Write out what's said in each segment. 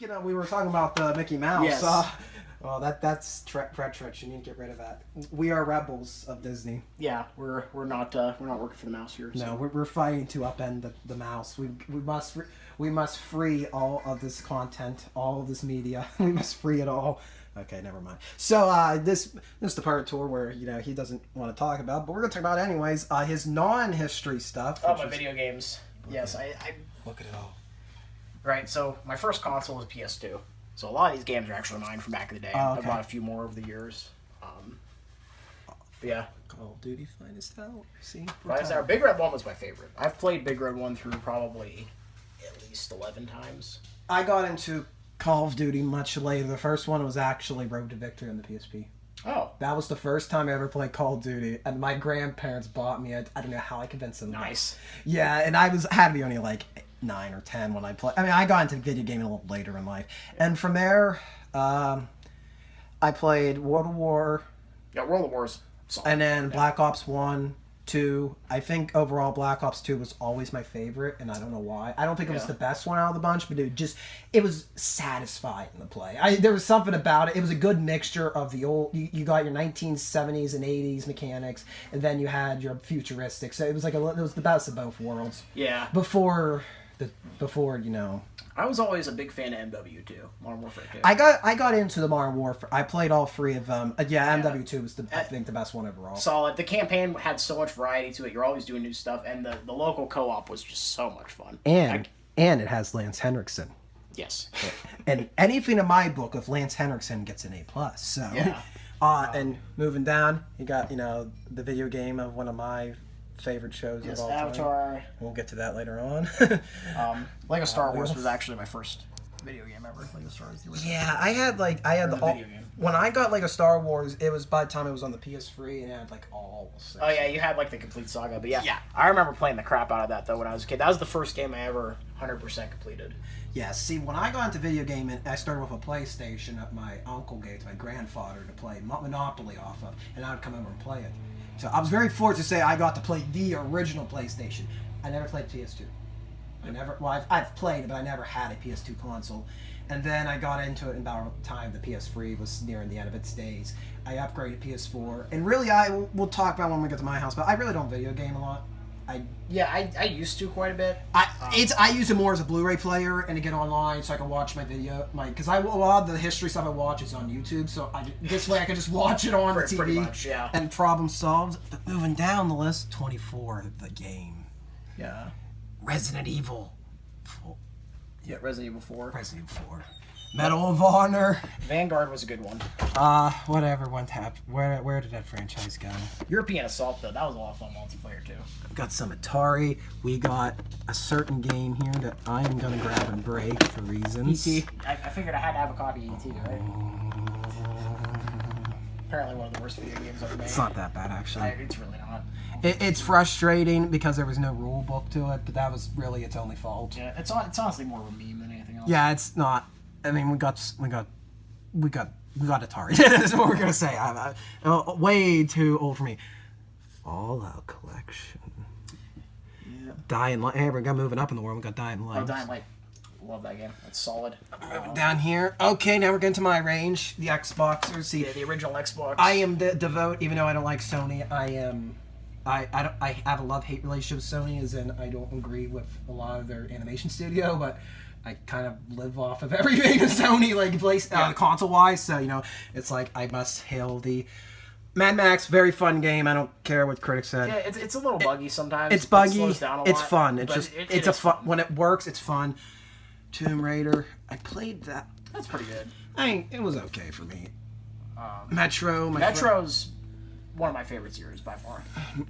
speaking of, we were talking about the Mickey Mouse. Yes. Well, that's Fretch. You need to get rid of that. We are rebels of Disney. Yeah, we're not working for the mouse here. So. No, we're fighting to upend the mouse. We must free all of this content, all of this media. We must free it all. Okay, never mind. So this is the part of the tour where he doesn't want to talk about, but we're gonna talk about it anyways. His non-history stuff. Oh, my video games. Okay. Yes, I look at it all. Right. So my first console was PS2. So a lot of these games are actually mine from back in the day. Oh, okay. I bought a few more over the years. But yeah. Call of Duty Finest Hour. See? Finest Hour. Big Red 1 was my favorite. I've played Big Red 1 through probably at least 11 times. I got into Call of Duty much later. The first one was actually Road to Victory on the PSP. Oh. That was the first time I ever played Call of Duty, and my grandparents bought me it. I don't know how I convinced them. Nice. Yeah, and I had to be only like 9 or 10 when I played. I mean, I got into video gaming a little later in life. And from there, I played World of War. Yeah, World of War's solid. And then Black Ops 1, 2. I think overall Black Ops 2 was always my favorite, and I don't know why. I don't think it was the best one out of the bunch, but it was satisfying to play. There was something about it. It was a good mixture of the old, you got your 1970s and 80s mechanics, and then you had your futuristic. So it was the best of both worlds. Yeah. Before I was always a big fan of MW2, Modern Warfare 2. I got into the Modern Warfare. I played all 3 of them. MW2 was I think the best one overall. Solid. The campaign had so much variety to it. You're always doing new stuff, and the local co-op was just so much fun. And it has Lance Henriksen. Yes. And anything in my book of Lance Henriksen gets an A+. So yeah. And moving down, you got the video game of one of my favorite shows of all time. Avatar. We'll get to that later on. Lego Star Wars was actually my first video game ever. Lego Star Wars. Yeah, I had the video game. When I got Lego Star Wars, it was by the time it was on the PS3 and it had all 6. Oh yeah, you had the complete saga, but yeah. I remember playing the crap out of that though when I was a kid. That was the first game I ever 100% completed. Yeah, see, when I got into video gaming, I started with a PlayStation that my uncle gave to my grandfather to play Monopoly off of, and I would come over and play it. So I was very fortunate to say I got to play the original PlayStation. I never played PS2. I've played it, but I never had a PS2 console. And then I got into it about the time the PS3 was nearing the end of its days. I upgraded PS4, and really, we'll talk about when we get to my house, but I really don't video game a lot. I used to quite a bit. I use it more as a Blu-ray player and to get online so I can watch my video. Because a lot of the history stuff I watch is on YouTube, so this way I can just watch it on the TV. Pretty much, yeah. And problem solved. But moving down the list, 24, the game. Yeah. Resident Evil. Yeah, Resident Evil 4. Resident Evil 4. Medal of Honor. Vanguard was a good one. Whatever. Where did that franchise go? European Assault, though. That was a lot of fun multiplayer, too. We've got some Atari. We got a certain game here that I am going to grab and break for reasons. E.T. I figured I had to have a copy of E.T., right? Apparently one of the worst video games ever made. It's not that bad, actually. It's really not. It's frustrating because there was no rule book to it, but that was really its only fault. Yeah, it's honestly more of a meme than anything else. Yeah, it's not. I mean, we got Atari. That's what we're gonna say. I'm way too old for me. Fallout Collection. Yeah. Dying Light. Hey, we got moving up in the world. We got Dying Light. Oh, Dying Light. Love that game. That's solid. Down here. Okay, now we're getting to my range. The Xboxers. See, the original Xbox. I am devote, even though I don't like Sony. I have a love-hate relationship with Sony, as in I don't agree with a lot of their animation studio, but I kind of live off of everything in Sony, console-wise. So it's like I must hail the Mad Max. Very fun game. I don't care what critics said. Yeah, it's a little buggy sometimes. It's buggy. It slows down a lot, it's fun. It's a fun. Fun. When it works, it's fun. Tomb Raider. I played that. That's pretty good. I mean, it was okay for me. Metro. Metro's one of my favorite series by far.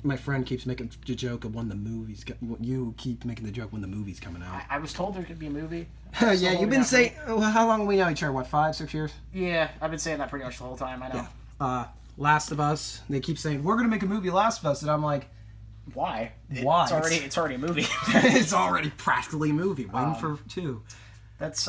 My friend keeps making the joke of when the movie's. You keep making the joke when the movie's coming out. I was told there could be a movie. Yeah, you've been saying. How long have we know each other? What, 5, 6 years? Yeah, I've been saying that pretty much the whole time. I know. Yeah. Last of Us. They keep saying we're gonna make a movie, Last of Us, and I'm like, why? Why? It's already a movie. It's already practically a movie. Waiting for 2. That's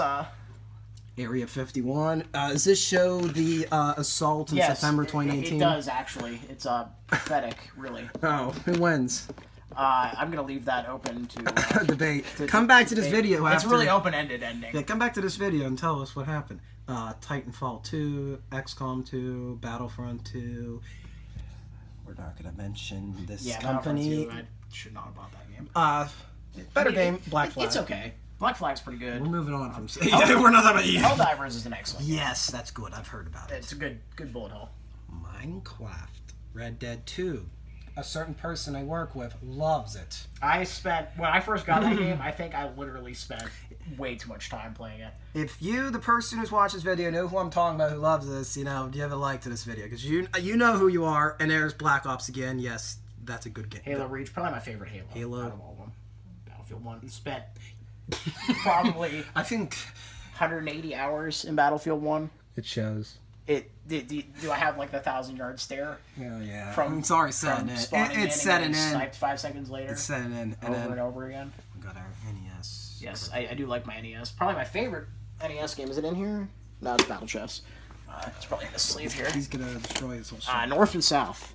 Area 51. Does this show the assault in September 2018? It does, actually. It's pathetic, really. Oh, who wins? I'm gonna leave that open to debate. Come back to this video. It's after, really open-ended ending. Yeah, come back to this video and tell us what happened. Titanfall 2, XCOM 2, Battlefront 2. We're not gonna mention this company. I should not have bought that game. Better game. Black Flag. It's okay. Black Flag's pretty good. We're moving on from. We're not talking about you. Helldivers is an excellent. Yes, that's good. I've heard about it. It's a good bullet hell. Minecraft, Red Dead 2. A certain person I work with loves it. When I first got that game, I think I literally spent way too much time playing it. If you, the person who's watching this video, know who I'm talking about, who loves this, give a like to this video, because you know who you are. And there's Black Ops again. Yes, that's a good game. Halo Reach, probably my favorite Halo. Out of all of them. Battlefield 1 spent probably I think 180 hours in Battlefield 1. It shows. Do I have like the 1,000-yard stare? Yeah. From sorry, setting in. It's setting in. Sniped 5 seconds later. It's setting in. And over again. We got our NES. Yes, I do like my NES. Probably my favorite NES game. Is it in here? No, it's Battle Chess. It's probably in the sleeve here. He's gonna destroy this whole shit. North and South.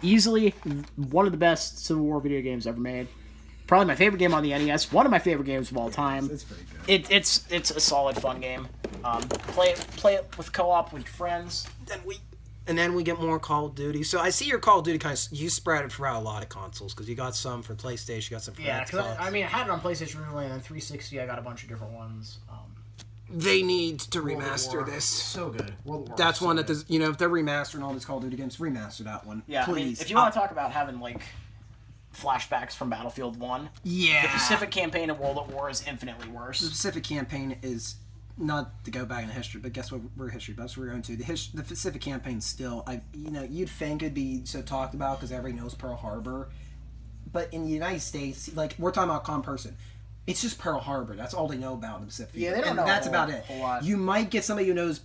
Easily one of the best Civil War video games ever made. Probably my favorite game on the NES. One of my favorite games of all time. It's pretty good. It's a solid, fun game. Play it with co-op with friends. Then we get more Call of Duty. So I see your Call of Duty you spread it throughout a lot of consoles because you got some for PlayStation, you got some for Xbox. Xbox. I mean, I had it on PlayStation originally, and then 360. I got a bunch of different ones. They need to remaster this. So good. World War. That's one that does. If they're remastering all these Call of Duty games, remaster that one. Yeah, please. I mean, if you want to talk about having like flashbacks from Battlefield 1, yeah, the Pacific campaign of World at War is infinitely worse. The Pacific campaign is not to go back in history, but guess what? We're history buffs. We're going to the Pacific campaign. Still, you'd think it'd be so talked about because everybody knows Pearl Harbor, but in the United States, like we're talking about common person. It's just Pearl Harbor. That's all they know about in the Pacific. Yeah, they don't know. That's about it. A lot. You might get somebody who knows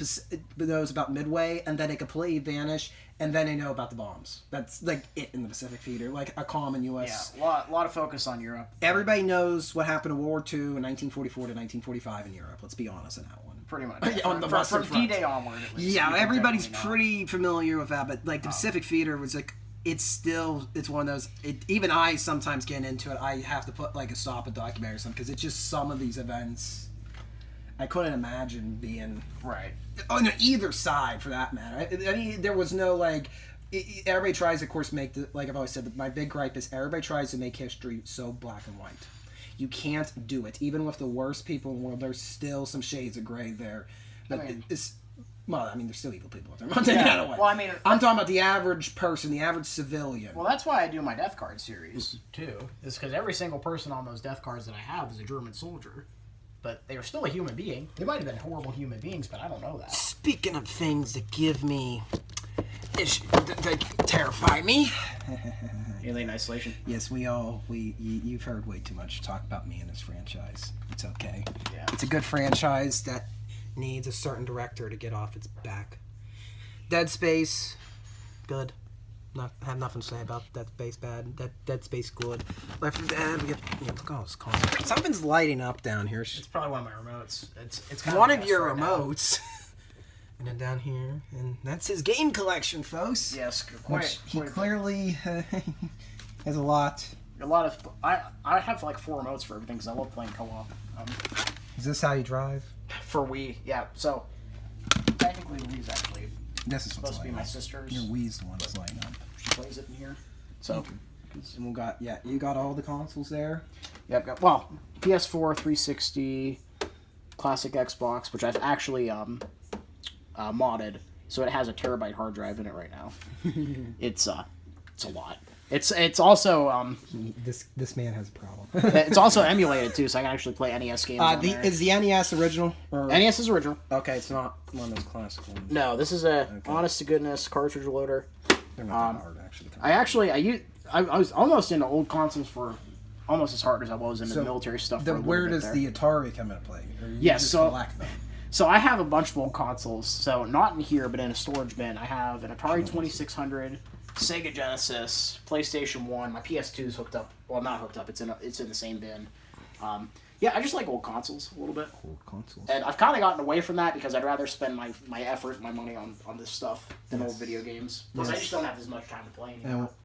about Midway, and then they completely vanish, and then they know about the bombs. That's like it in the Pacific theater, like a common U.S. Yeah, a lot of focus on Europe. Everybody knows what happened in World War II in 1944 to 1945 in Europe. Let's be honest in that one. Pretty much. On the Western front. D-Day onward, at least. Yeah, everybody's pretty familiar with that, but like the Pacific theater was like. It's one of those. Even I sometimes get into it. I have to put like a documentary or something because it's just some of these events. I couldn't imagine being right on either side for that matter. I mean, there was no like. Everybody tries, of course, make like I've always said. My big gripe is everybody tries to make history so black and white. You can't do it. Even with the worst people in the world, there's still some shades of gray there. But Well, I mean, there's still evil people out there. I'm not taking that away. Well, I mean, I'm talking about the average person, the average civilian. Well, that's why I do my Death Card series, too. Is because every single person on those Death Cards that I have is a German soldier. But they are still a human being. They might have been horrible human beings, but I don't know that. Speaking of things that give me... that terrify me... Alien Isolation. Yes, you've heard way too much talk about me and this franchise. It's okay. Yeah. It's a good franchise that... needs a certain director to get off its back. Dead Space, good. Have nothing to say about Dead Space. Bad. Dead Space, good. Left 4 Dead. Look at all this content. Something's lighting up down here. It's probably one of my remotes. It's kind one of your remotes. And then down here, and that's his game collection, folks. Yes, he clearly has a lot. I have like 4 remotes for everything because I love playing co-op. Is this how you drive? For Wii, yeah. So, technically, Wii's actually supposed to be my sister's. Your Wii's the one that's lighting up. She plays it in here. So, and you got all the consoles there? Yeah, I've got, PS4, 360, classic Xbox, which I've actually modded, so it has a terabyte hard drive in it right now. It's a lot. It's also this man has a problem. It's also emulated too, so I can actually play NES games. Is the NES original? NES is original. Okay, it's not one of those classic ones. No, this is honest to goodness cartridge loader. They're not that hard actually. I was almost into old consoles for almost as hard as I was into military stuff. Where does the Atari come into play? So I have a bunch of old consoles. So not in here, but in a storage bin. I have an Atari 2600. Sega Genesis, PlayStation 1, my PS2 is hooked up. Well, not hooked up. It's in the same bin. Yeah, I just like old consoles a little bit. Old consoles. And I've kind of gotten away from that because I'd rather spend my effort, my money on this stuff than old video games. Because I just don't have as much time to play anymore.